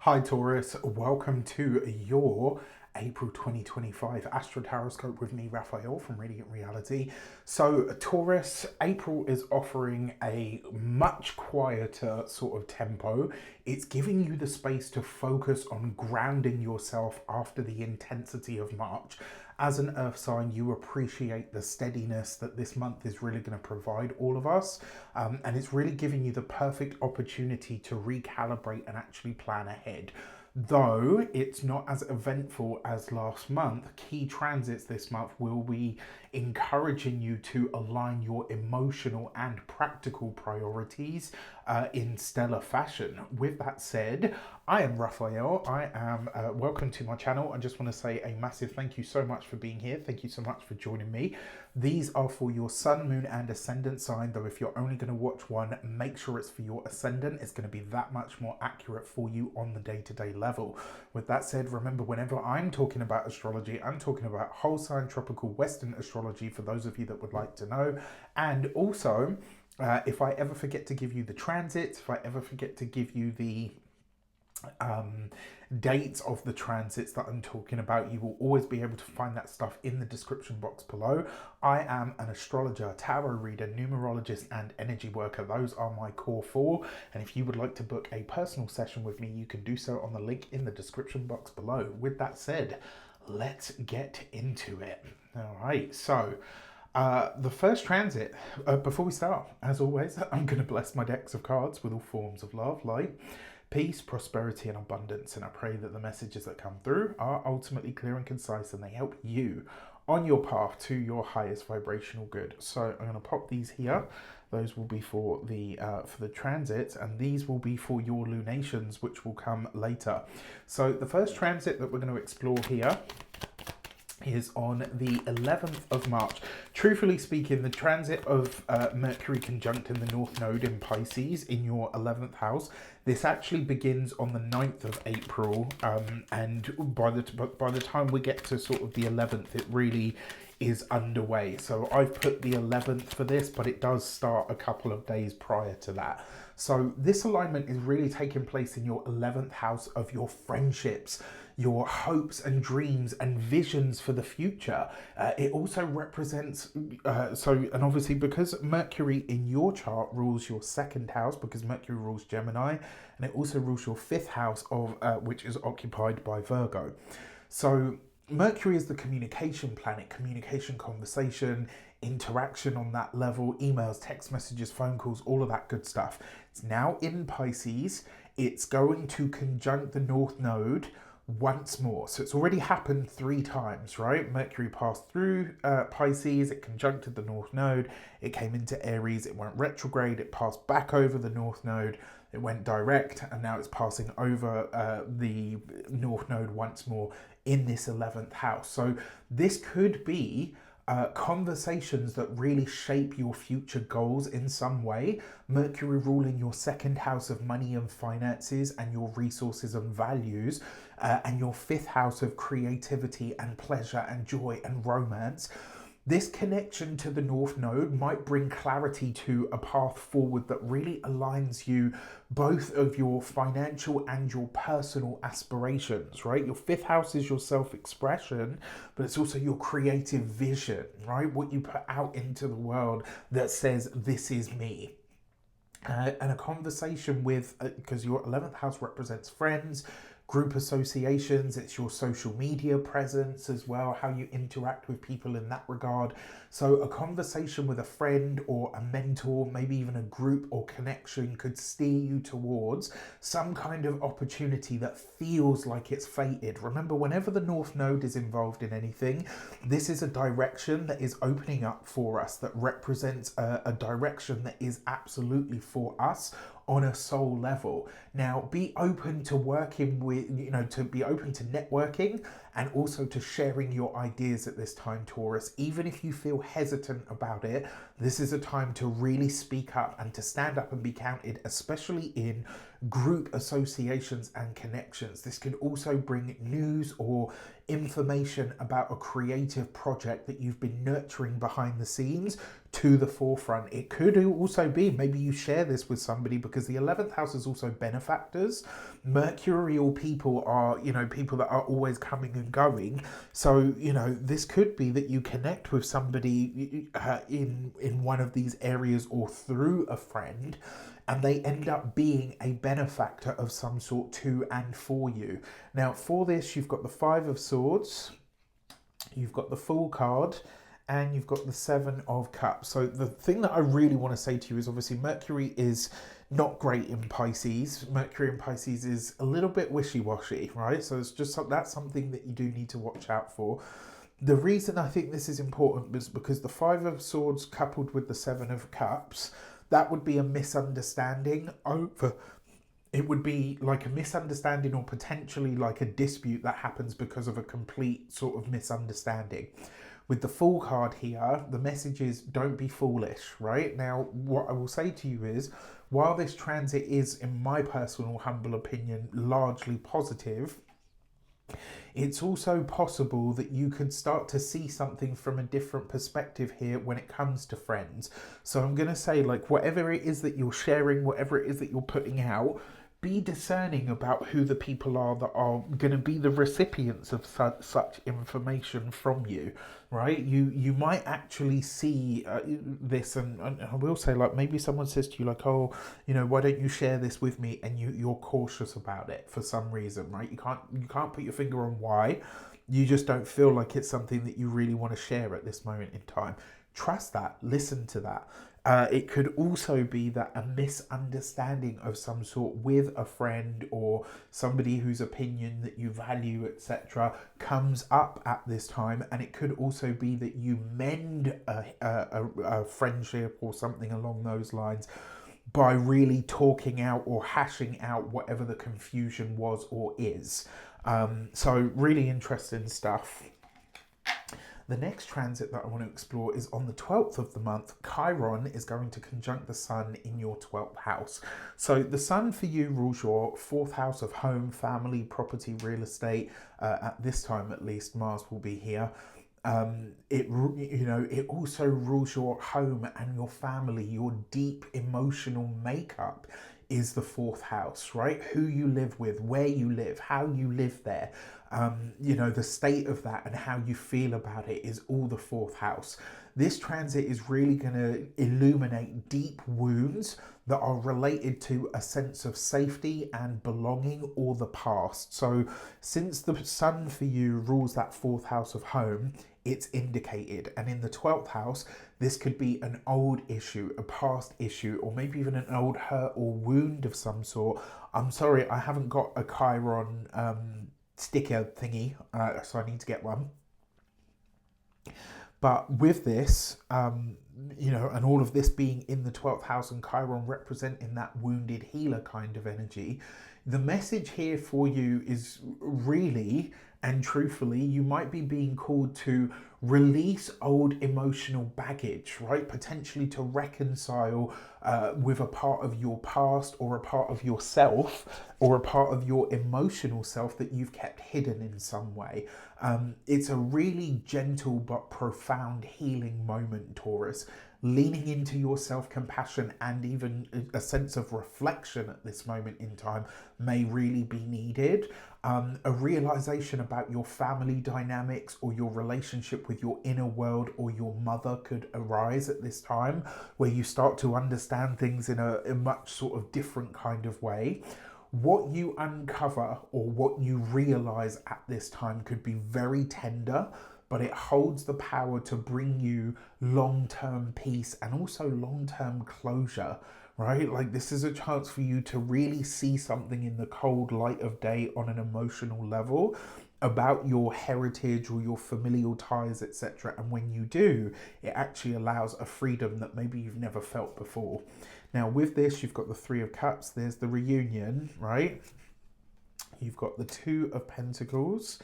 Hi Taurus, welcome to your April 2025 AstroTarot with me, Raphael from Reydiant Reality. So Taurus, April is offering a much quieter sort of tempo. It's giving you the space to focus on grounding yourself after the intensity of March. As an earth sign, you appreciate the steadiness that this month is really going to provide all of us. And it's really giving you the perfect opportunity to recalibrate and actually plan ahead. Though it's not as eventful as last month, key transits this month will be encouraging you to align your emotional and practical priorities in stellar fashion. With that said, I am Raphael. I am welcome to my channel. I just want to say a massive thank you so much for being here. Thank you so much for joining me. These are for your sun, moon, and ascendant sign, though if you're only going to watch one, make sure it's for your ascendant. It's going to be that much more accurate for you on the day-to-day level. With that said, remember, whenever I'm talking about astrology, I'm talking about whole sign tropical Western astrology for those of you that would like to know. And also, if I ever forget to give you the transits, if I ever forget to give you the dates of the transits that I'm talking about, you will always be able to find that stuff in the description box below. I am an astrologer, tarot reader, numerologist, and energy worker. Those are my core four. And if you would like to book a personal session with me, you can do so on the link in the description box below. With that said, let's get into it. All right, so the first transit, before we start, as always, I'm going to bless my decks of cards with all forms of love, light, peace, prosperity, and abundance. And I pray that the messages that come through are ultimately clear and concise and they help you on your path to your highest vibrational good. So I'm going to pop these here. Those will be for the transits, and these will be for your lunations, which will come later. So the first transit that we're going to explore here is on the 11th of March. Truthfully speaking, the transit of Mercury conjunct in the North Node in Pisces in your 11th house, this actually begins on the 9th of April, and by the time we get to sort of the 11th, it really is underway. So I've put the 11th for this, but it does start a couple of days prior to that. So this alignment is really taking place in your 11th house of your friendships, your hopes and dreams and visions for the future. It also represents, and obviously because Mercury in your chart rules your second house, because Mercury rules Gemini, and it also rules your fifth house of which is occupied by Virgo. So Mercury is the communication planet, communication, conversation, interaction on that level, emails, text messages, phone calls, all of that good stuff. It's now in Pisces. It's going to conjunct the North Node once more. So it's already happened 3 times, right? Mercury passed through Pisces, it conjuncted the North Node, it came into Aries, it went retrograde, it passed back over the North Node, it went direct, and now it's passing over the North Node once more in this 11th house. So this could be conversations that really shape your future goals in some way. Mercury ruling your second house of money and finances and your resources and values, and your fifth house of creativity and pleasure and joy and romance. This connection to the North Node might bring clarity to a path forward that really aligns you, both of your financial and your personal aspirations, right? Your fifth house is your self-expression, but it's also your creative vision, right? What you put out into the world that says, this is me. And a conversation with, because your 11th house represents friends, group associations, it's your social media presence as well, how you interact with people in that regard. So a conversation with a friend or a mentor, maybe even a group or connection, could steer you towards some kind of opportunity that feels like it's fated. Remember, whenever the North Node is involved in anything, this is a direction that is opening up for us, that represents a direction that is absolutely for us on a soul level. Now, be open to working with, to be open to networking and also to sharing your ideas at this time, Taurus. Even if you feel hesitant about it, this is a time to really speak up and to stand up and be counted, especially in group associations and connections. This could also bring news or information about a creative project that you've been nurturing behind the scenes to the forefront. It could also be maybe you share this with somebody, because the 11th house is also benefactors. Mercurial people are, people that are always coming and going. So, this could be that you connect with somebody in one of these areas or through a friend, and they end up being a benefactor of some sort to and for you. Now, for this, you've got the Five of Swords, you've got the Fool card, and you've got the Seven of Cups. So the thing that I really want to say to you is, obviously Mercury is not great in Pisces. Mercury in Pisces is a little bit wishy-washy, right? So it's just, that's something that you do need to watch out for. The reason I think this is important is because the Five of Swords coupled with the Seven of Cups, that would be a misunderstanding over... It would be like a misunderstanding, or potentially like a dispute that happens because of a complete sort of misunderstanding. With the Fool card here, the message is don't be foolish, right? Now, what I will say to you is, while this transit is, in my personal humble opinion, largely positive, it's also possible that you could start to see something from a different perspective here when it comes to friends. So I'm going to say, like, whatever it is that you're sharing, whatever it is that you're putting out, be discerning about who the people are that are going to be the recipients of such information from you, right? You might actually see this, and I will say, like, maybe someone says to you, like, oh, why don't you share this with me? And you're cautious about it for some reason, right? You can't put your finger on why. You just don't feel like it's something that you really want to share at this moment in time. Trust that, listen to that. It could also be that a misunderstanding of some sort with a friend or somebody whose opinion that you value, etc., comes up at this time, and it could also be that you mend a friendship or something along those lines by really talking out or hashing out whatever the confusion was or is. So really interesting stuff. The next transit that I want to explore is on the 12th of the month. Chiron is going to conjunct the Sun in your 12th house. So the Sun for you rules your 4th house of home, family, property, real estate. At this time, at least, Mars will be here. It also rules your home and your family. Your deep emotional makeup is the 4th house, right? Who you live with, where you live, how you live there. The state of that and how you feel about it is all the 4th house. This transit is really going to illuminate deep wounds that are related to a sense of safety and belonging or the past. So since the Sun for you rules that 4th house of home, it's indicated. And in the 12th house, this could be an old issue, a past issue, or maybe even an old hurt or wound of some sort. I'm sorry, I haven't got a Chiron sticker thingy, so I need to get one. But with this, and all of this being in the 12th house and Chiron representing that wounded healer kind of energy, the message here for you is really and truthfully, you might be being called to release old emotional baggage, right? Potentially to reconcile with a part of your past or a part of yourself or a part of your emotional self that you've kept hidden in some way. It's a really gentle but profound healing moment, Taurus. Leaning into your self-compassion and even a sense of reflection at this moment in time may really be needed. A realization about your family dynamics or your relationship with your inner world or your mother could arise at this time, where you start to understand things in a much sort of different kind of way. What you uncover or what you realize at this time could be very tender, but it holds the power to bring you long-term peace and also long-term closure, right? Like, this is a chance for you to really see something in the cold light of day on an emotional level about your heritage or your familial ties, etc. And when you do, it actually allows a freedom that maybe you've never felt before. Now, with this, you've got the Three of Cups. There's the reunion, right? You've got the Two of Pentacles.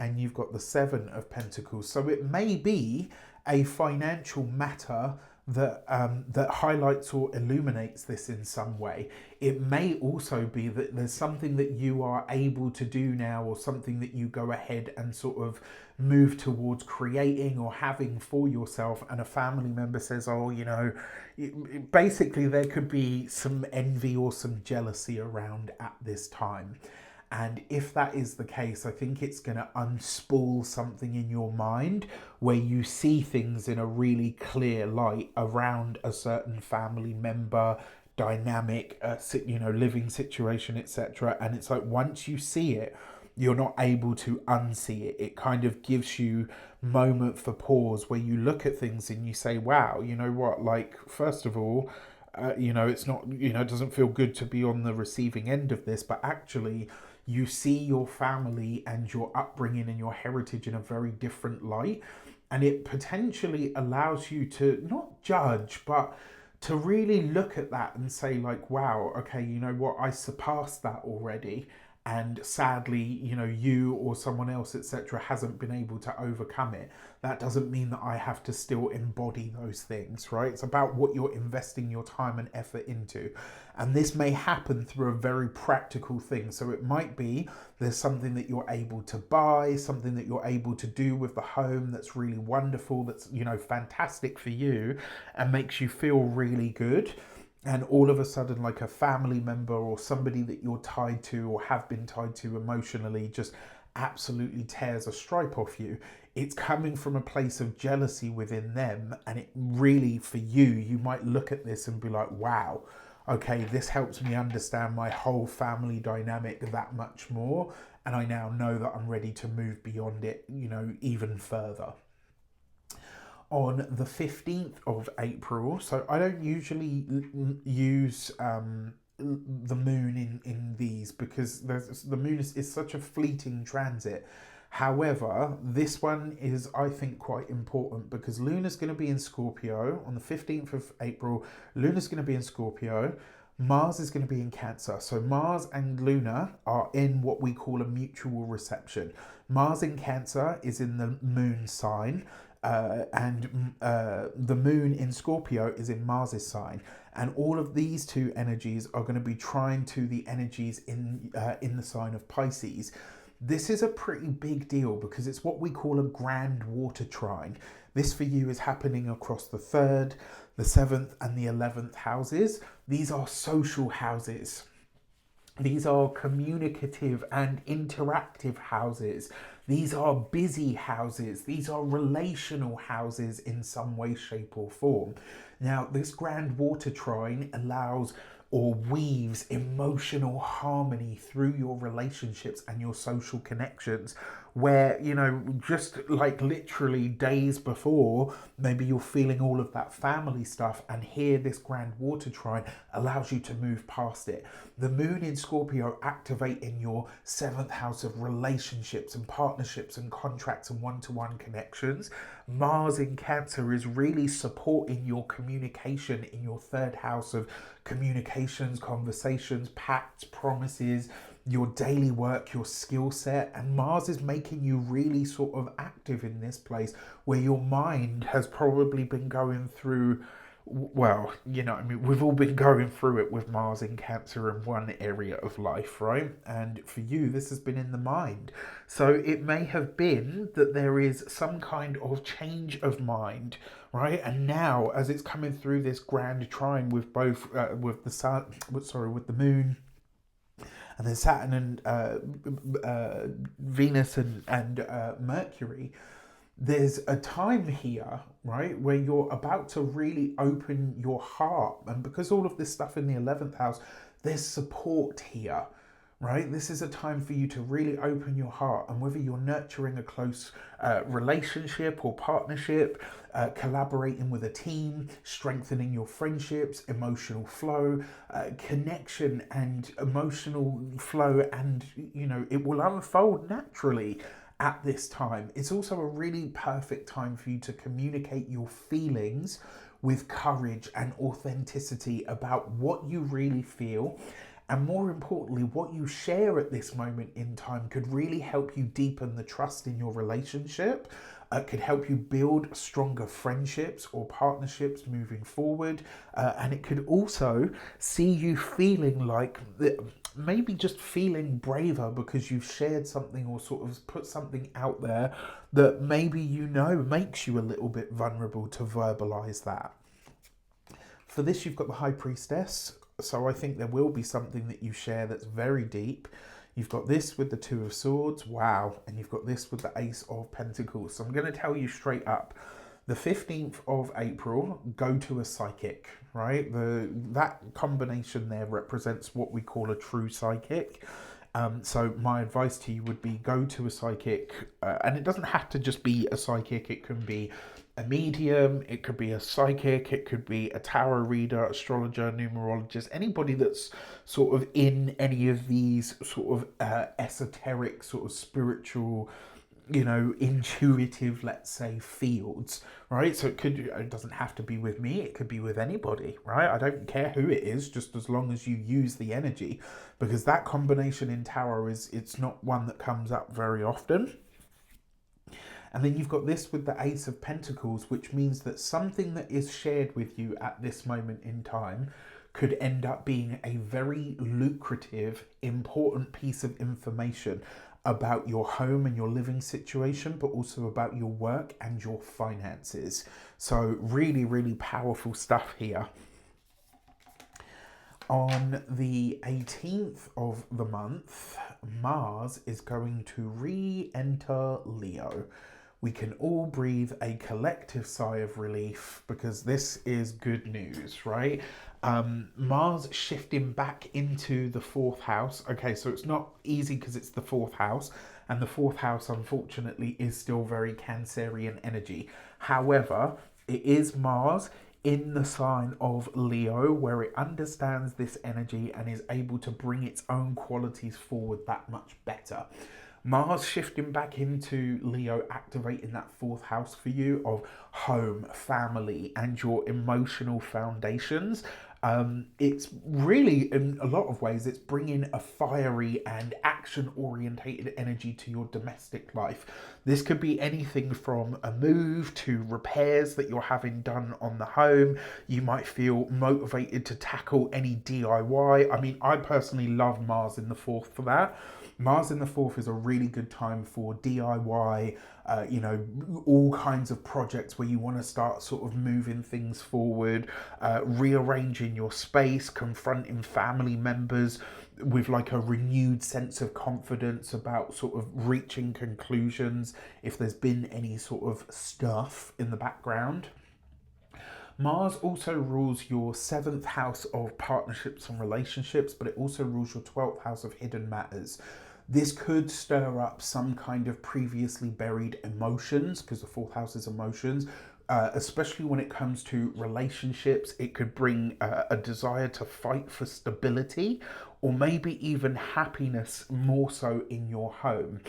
and you've got the Seven of Pentacles. So it may be a financial matter that that highlights or illuminates this in some way. It may also be that there's something that you are able to do now, or something that you go ahead and sort of move towards creating or having for yourself, and a family member says, oh, you know, basically there could be some envy or some jealousy around at this time. And if that is the case, I think it's going to unspool something in your mind where you see things in a really clear light around a certain family member, dynamic, you know, living situation, etc. And it's like, once you see it, you're not able to unsee it. It kind of gives you moment for pause where you look at things and you say, wow, you know what, like, first of all, you know, it's not, you know, it doesn't feel good to be on the receiving end of this, but actually you see your family and your upbringing and your heritage in a very different light. And it potentially allows you to not judge, but to really look at that and say, like, wow, okay, you know what, I surpassed that already. And sadly, you know, you or someone else, etc., hasn't been able to overcome it. That doesn't mean that I have to still embody those things, right? It's about what you're investing your time and effort into. And this may happen through a very practical thing. So it might be there's something that you're able to buy, something that you're able to do with the home that's really wonderful, that's, you know, fantastic for you and makes you feel really good. And all of a sudden, like, a family member or somebody that you're tied to or have been tied to emotionally just absolutely tears a stripe off you. It's coming from a place of jealousy within them. And it really, for you, you might look at this and be like, wow, okay, this helps me understand my whole family dynamic that much more. And I now know that I'm ready to move beyond it, you know, even further. On the 15th of April, so I don't usually use the moon in these, because the moon is such a fleeting transit. However, this one is, I think, quite important, because Luna's going to be in Scorpio on the 15th of April. Luna's going to be in Scorpio. Mars is going to be in Cancer. So Mars and Luna are in what we call a mutual reception. Mars in Cancer is in the moon sign. And the moon in Scorpio is in Mars's sign, and all of these two energies are going to be trying to the energies in the sign of Pisces. This is a pretty big deal because it's what we call a grand water trine. This for you is happening across the 3rd, the 7th, and the 11th houses. These are social houses. These are communicative and interactive houses. These are busy houses. These are relational houses in some way, shape, or form. Now, this grand water trine allows or weaves emotional harmony through your relationships and your social connections, where, you know, just like literally days before, maybe you're feeling all of that family stuff, and here this grand water trine allows you to move past it. The moon in Scorpio activate in your 7th house of relationships and partnerships and contracts and one-to-one connections. Mars in Cancer is really supporting your communication in your 3rd house of communications, conversations, pacts, promises, your daily work, your skill set. And Mars is making you really sort of active in this place where your mind has probably been going through, well, you know, I mean, we've all been going through it with Mars in Cancer in one area of life, right? And for you, this has been in the mind. So it may have been that there is some kind of change of mind, right? And now, as it's coming through this grand trine with both, with the sun, with the moon, and then Saturn and Venus and Mercury, there's a time here, right, where you're about to really open your heart. And because all of this stuff in the 11th house, there's support here, right? This is a time for you to really open your heart. And whether you're nurturing a close relationship or partnership, collaborating with a team, strengthening your friendships, emotional flow, connection and emotional flow, and, you know, it will unfold naturally at this time. It's also a really perfect time for you to communicate your feelings with courage and authenticity about what you really feel, And more importantly, what you share at this moment in time could really help you deepen the trust in your relationship. It could help you build stronger friendships or partnerships moving forward. And it could also see you feeling like maybe just feeling braver because you've shared something or sort of put something out there that maybe makes you a little bit vulnerable to verbalize that. For this, you've got the High Priestess. So I think there will be something that you share that's very deep. You've got this with the Two of Swords, wow, and you've got this with the Ace of Pentacles. So I'm going to tell you straight up, the 15th of April, go to a psychic, right? That combination there represents what we call a true psychic. So my advice to you would be go to a psychic, and it doesn't have to just be a psychic. It can be a medium, it could be a psychic, it could be a tarot reader, astrologer, numerologist, anybody that's sort of in any of these sort of esoteric, sort of spiritual, intuitive, let's say, fields, right? So it doesn't have to be with me, it could be with anybody, right? I don't care who it is, just as long as you use the energy, because that combination in tarot it's not one that comes up very often. And then you've got this with the Ace of Pentacles, which means that something that is shared with you at this moment in time could end up being a very lucrative, important piece of information about your home and your living situation, but also about your work and your finances. So really, really powerful stuff here. On the 18th of the month, Mars is going to re-enter Leo. We can all breathe a collective sigh of relief because this is good news, right? Mars shifting back into the fourth house. Okay, so it's not easy because it's the fourth house, and the fourth house, unfortunately, is still very Cancerian energy. However, it is Mars in the sign of Leo, where it understands this energy and is able to bring its own qualities forward that much better. Mars shifting back into Leo, activating that fourth house for you of home, family, and your emotional foundations. It's really, in a lot of ways, it's bringing a fiery and action-orientated energy to your domestic life. This could be anything from a move to repairs that you're having done on the home. You might feel motivated to tackle any DIY. I mean, I personally love Mars in the fourth for that. Mars in the fourth is a really good time for DIY, all kinds of projects where you want to start sort of moving things forward, rearranging your space, confronting family members with like a renewed sense of confidence about sort of reaching conclusions if there's been any sort of stuff in the background. Mars also rules your 7th house of partnerships and relationships, but it also rules your 12th house of hidden matters. This could stir up some kind of previously buried emotions, because the 4th house is emotions, especially when it comes to relationships. It could bring a desire to fight for stability, or maybe even happiness more so in your home.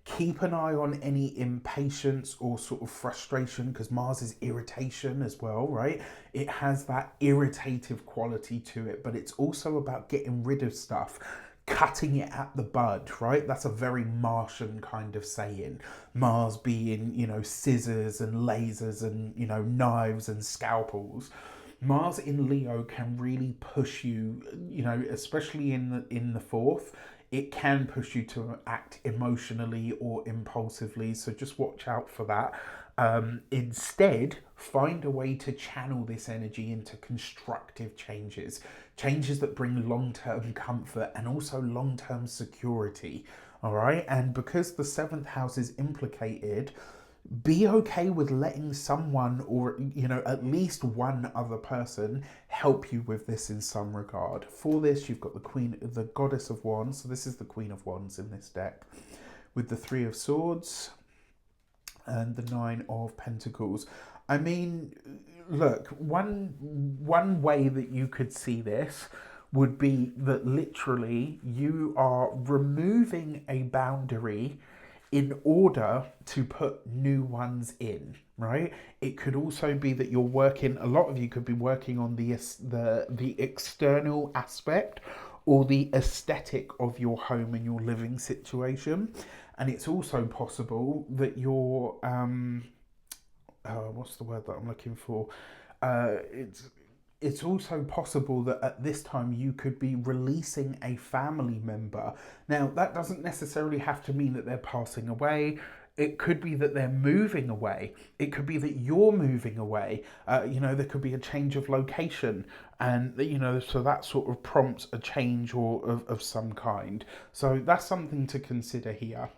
Keep an eye on any impatience or sort of frustration, because Mars is irritation as well, right? It has that irritative quality to it, but it's also about getting rid of stuff, cutting it at the bud, right? That's a very Martian kind of saying. Mars being, scissors and lasers and, knives and scalpels. Mars in Leo can really push you, especially in the fourth. It can push you to act emotionally or impulsively, so just watch out for that. Instead, find a way to channel this energy into constructive changes that bring long-term comfort and also long-term security. All right, and because the 7th house is implicated, be okay with letting someone, or at least one other person, help you with this in some regard. For this, you've got the Goddess of Wands. So this is the Queen of Wands in this deck, with the 3 of Swords and the 9 of Pentacles. I mean, look, one way that you could see this would be that literally you are removing a boundary in order to put new ones in, right? It could also be that a lot of you could be working on the external aspect or the aesthetic of your home and your living situation. And it's also possible that you're what's the word that I'm looking for? Uh, it's it's also possible that at this time you could be releasing a family member. Now, that doesn't necessarily have to mean that they're passing away. It could be that they're moving away. It could be that you're moving away. There could be a change of location, and so that sort of prompts a change or of some kind. So that's something to consider here.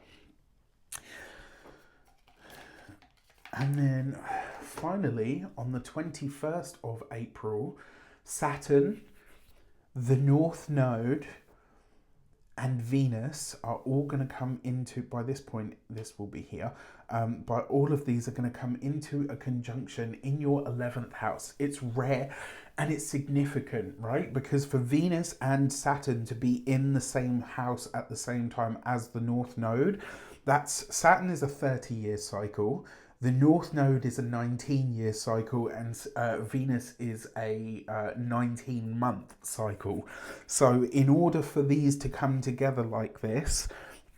And then finally, on the 21st of April, Saturn, the North Node, and Venus are all going to come into, by this point, this will be here, but all of these are going to come into a conjunction in your 11th house. It's rare and it's significant, right? Because for Venus and Saturn to be in the same house at the same time as the North Node, Saturn is a 30-year cycle. The North Node is a 19-year cycle, and Venus is a 19-month cycle. So in order for these to come together like this,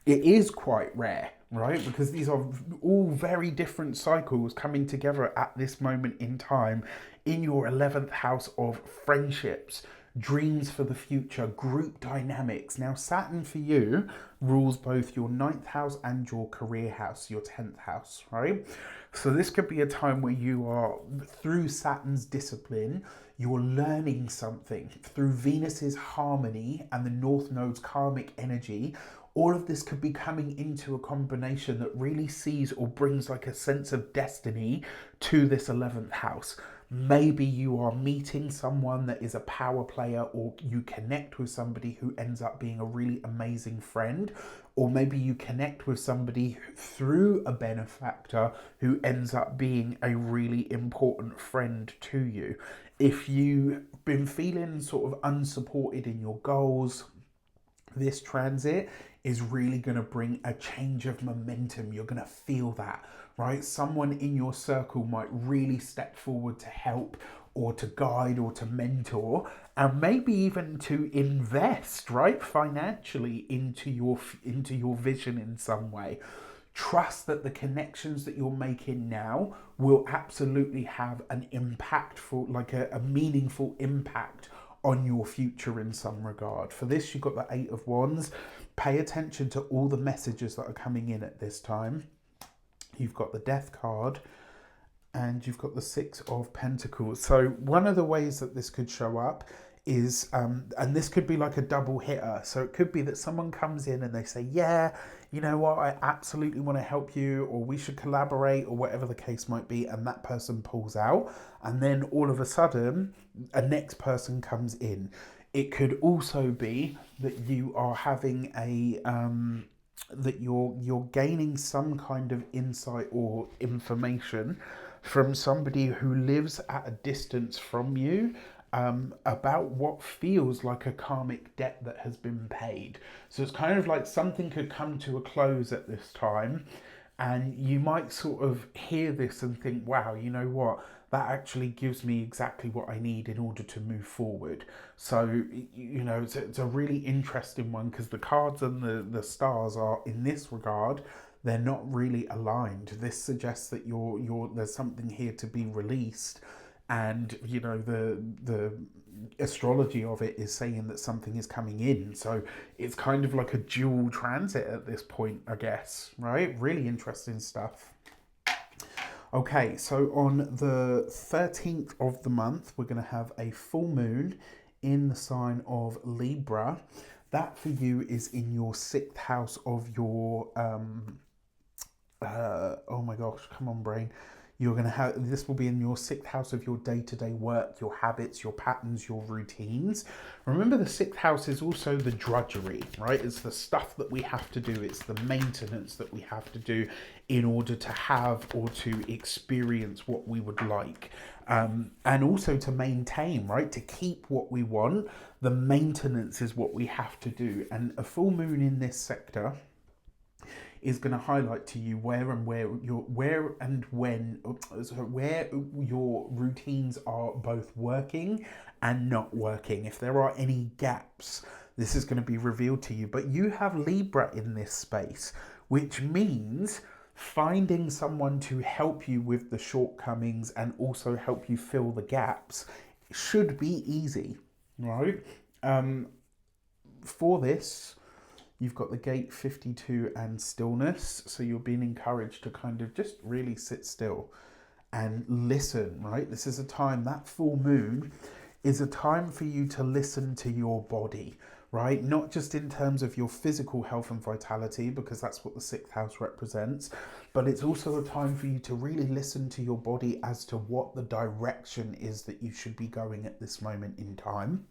it is quite rare, right? Because these are all very different cycles coming together at this moment in time in your 11th house of friendships, dreams for the future, group dynamics. Now, Saturn for you rules both your 9th house and your career house, your 10th house, right? So this could be a time where you are, through Saturn's discipline, you're learning something. Through Venus's harmony and the North Node's karmic energy, all of this could be coming into a combination that really sees or brings like a sense of destiny to this 11th house. Maybe you are meeting someone that is a power player, or you connect with somebody who ends up being a really amazing friend, or maybe you connect with somebody through a benefactor who ends up being a really important friend to you. If you've been feeling sort of unsupported in your goals, this transit is really going to bring a change of momentum. You're going to feel that, right? Someone in your circle might really step forward to help or to guide or to mentor, and maybe even to invest, right, financially into your vision in some way. Trust that the connections that you're making now will absolutely have an impactful, like a meaningful impact on your future in some regard. For this, you've got the 8 of Wands. Pay attention to all the messages that are coming in at this time. You've got the Death card, and you've got the 6 of Pentacles. So one of the ways that this could show up is, and this could be like a double hitter. So it could be that someone comes in and they say, yeah, you know what, I absolutely want to help you, or we should collaborate, or whatever the case might be, and that person pulls out, and then all of a sudden a next person comes in. It could also be that you are having that you're gaining some kind of insight or information from somebody who lives at a distance from you, about what feels like a karmic debt that has been paid. So it's kind of like something could come to a close at this time, and you might sort of hear this and think, wow, you know what, that actually gives me exactly what I need in order to move forward. So, it's a really interesting one, because the cards and the stars are, in this regard, they're not really aligned. This suggests that there's something here to be released, and the astrology of it is saying that something is coming in. So it's kind of like a dual transit at this point, I guess, right? Really interesting stuff. Okay, so on the 13th of the month, we're going to have a full moon in the sign of Libra. That for you is in your 6th house of your oh my gosh, come on brain. You're going to have, this will be in your 6th house of your day-to-day work, your habits, your patterns, your routines. Remember, the 6th house is also the drudgery, right? It's the stuff that we have to do. It's the maintenance that we have to do in order to have or to experience what we would like. And also to maintain, right? To keep what we want. The maintenance is what we have to do. And a full moon in this sector is going to highlight to you where your routines are both working and not working. If there are any gaps this is going to be revealed to you. But you have Libra in this space, which means finding someone to help you with the shortcomings and also help you fill the gaps should be easy, right? For this, you've got the gate 52 and stillness. So you're being encouraged to kind of just really sit still and listen, right? This is a time, that full moon is a time for you to listen to your body, right? Not just in terms of your physical health and vitality, because that's what the sixth house represents, but it's also a time for you to really listen to your body as to what the direction is that you should be going at this moment in time.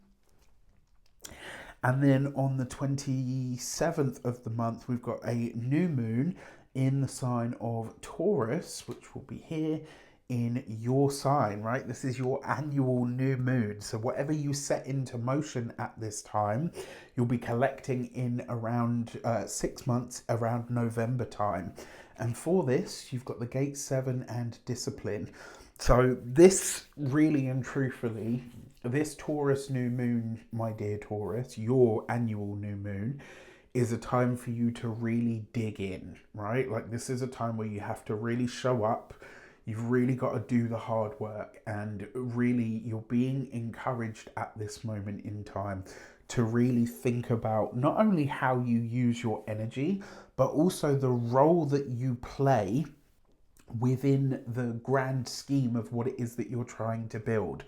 And then on the 27th of the month, we've got a new moon in the sign of Taurus, which will be here in your sign, right? This is your annual new moon. So whatever you set into motion at this time, you'll be collecting in around 6 months, around November time. And for this, you've got the gate 7 and discipline. So this really and truthfully, this Taurus new moon, my dear Taurus, your annual new moon, is a time for you to really dig in, right? Like this is a time where you have to really show up. You've really got to do the hard work, and really you're being encouraged at this moment in time to really think about not only how you use your energy, but also the role that you play within the grand scheme of what it is that you're trying to build.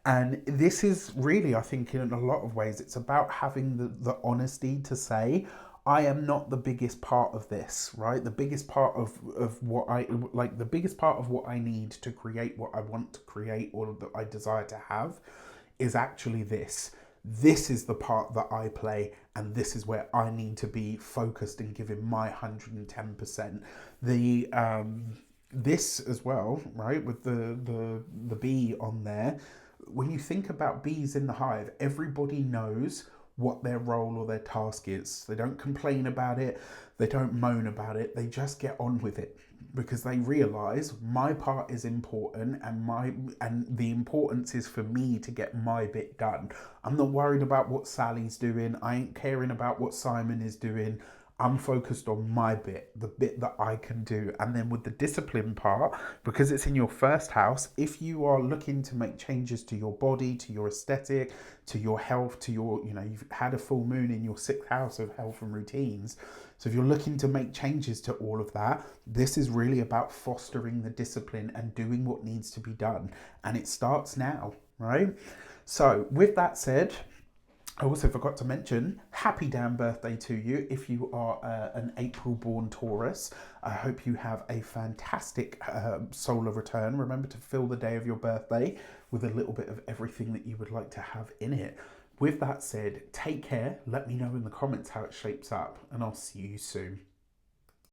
And this is really, I think, in a lot of ways, it's about having the honesty to say, I am not the biggest part of this, right? The biggest part of what I like, the biggest part of what I need to create what I want to create or that I desire to have is actually this. This is the part that I play, and this is where I need to be focused and giving my 110%. This as well, right? With the bee on there. When you think about bees in the hive, everybody knows what their role or their task is. They don't complain about it, they don't moan about it, they just get on with it because they realize my part is important, and the importance is for me to get my bit done. I'm not worried about what Sally's doing, I ain't caring about what Simon is doing. I'm focused on my bit, the bit that I can do. And then with the discipline part, because it's in your first house, if you are looking to make changes to your body, to your aesthetic, to your health, to your, you've had a full moon in your sixth house of health and routines. So if you're looking to make changes to all of that, this is really about fostering the discipline and doing what needs to be done. And it starts now, right? So with that said, I also forgot to mention, happy damn birthday to you if you are an April-born Taurus. I hope you have a fantastic solar return. Remember to fill the day of your birthday with a little bit of everything that you would like to have in it. With that said, take care. Let me know in the comments how it shapes up, and I'll see you soon.